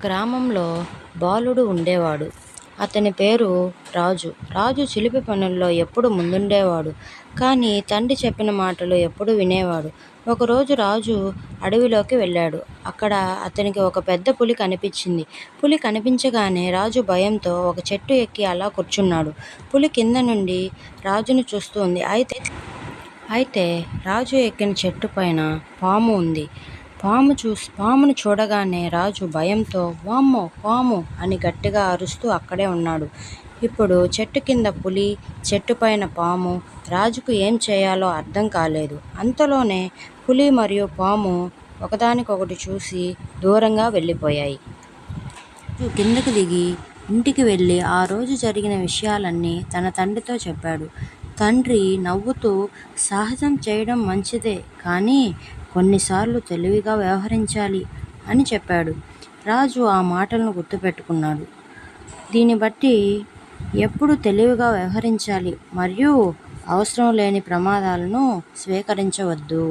గ్రామంలో బాలుడు ఉండేవాడు. అతని పేరు రాజు. రాజు చిలిపి పనుల్లో ఎప్పుడూ ముందుండేవాడు. కానీ తండ్రి చెప్పిన మాటలు ఎప్పుడూ వినేవాడు. ఒకరోజు రాజు అడవిలోకి వెళ్ళాడు. అక్కడ అతనికి ఒక పెద్ద పులి కనిపించింది. పులి కనిపించగానే రాజు భయంతో ఒక చెట్టు ఎక్కి అలా కూర్చున్నాడు. పులి కింద నుండి రాజును చూస్తోంది. అయితే రాజు ఎక్కిన చెట్టు పైన పాము ఉంది. పామును చూడగానే రాజు భయంతో "వామ్మో పాము" అని గట్టిగా అరుస్తూ అక్కడే ఉన్నాడు. ఇప్పుడు చెట్టు కింద పులి, చెట్టు పైన పాము. రాజుకు ఏం చేయాలో అర్థం కాలేదు. అంతలోనే పులి మరియు పాము ఒకదానికొకటి చూసి దూరంగా వెళ్ళిపోయాయి. రాజు కిందకు దిగి ఇంటికి వెళ్ళి ఆ రోజు జరిగిన విషయాలన్నీ తన తండ్రితో చెప్పాడు. తండ్రి నవ్వుతూ "సాహసం చేయడం మంచిదే, కానీ కొన్నిసార్లు తెలివిగా వ్యవహరించాలి" అని చెప్పాడు. రాజు ఆ మాటలను గుర్తుపెట్టుకున్నాడు. దీన్ని బట్టి ఎప్పుడూ తెలివిగా వ్యవహరించాలి మరియు అవసరం లేని ప్రమాదాలను స్వీకరించవద్దు.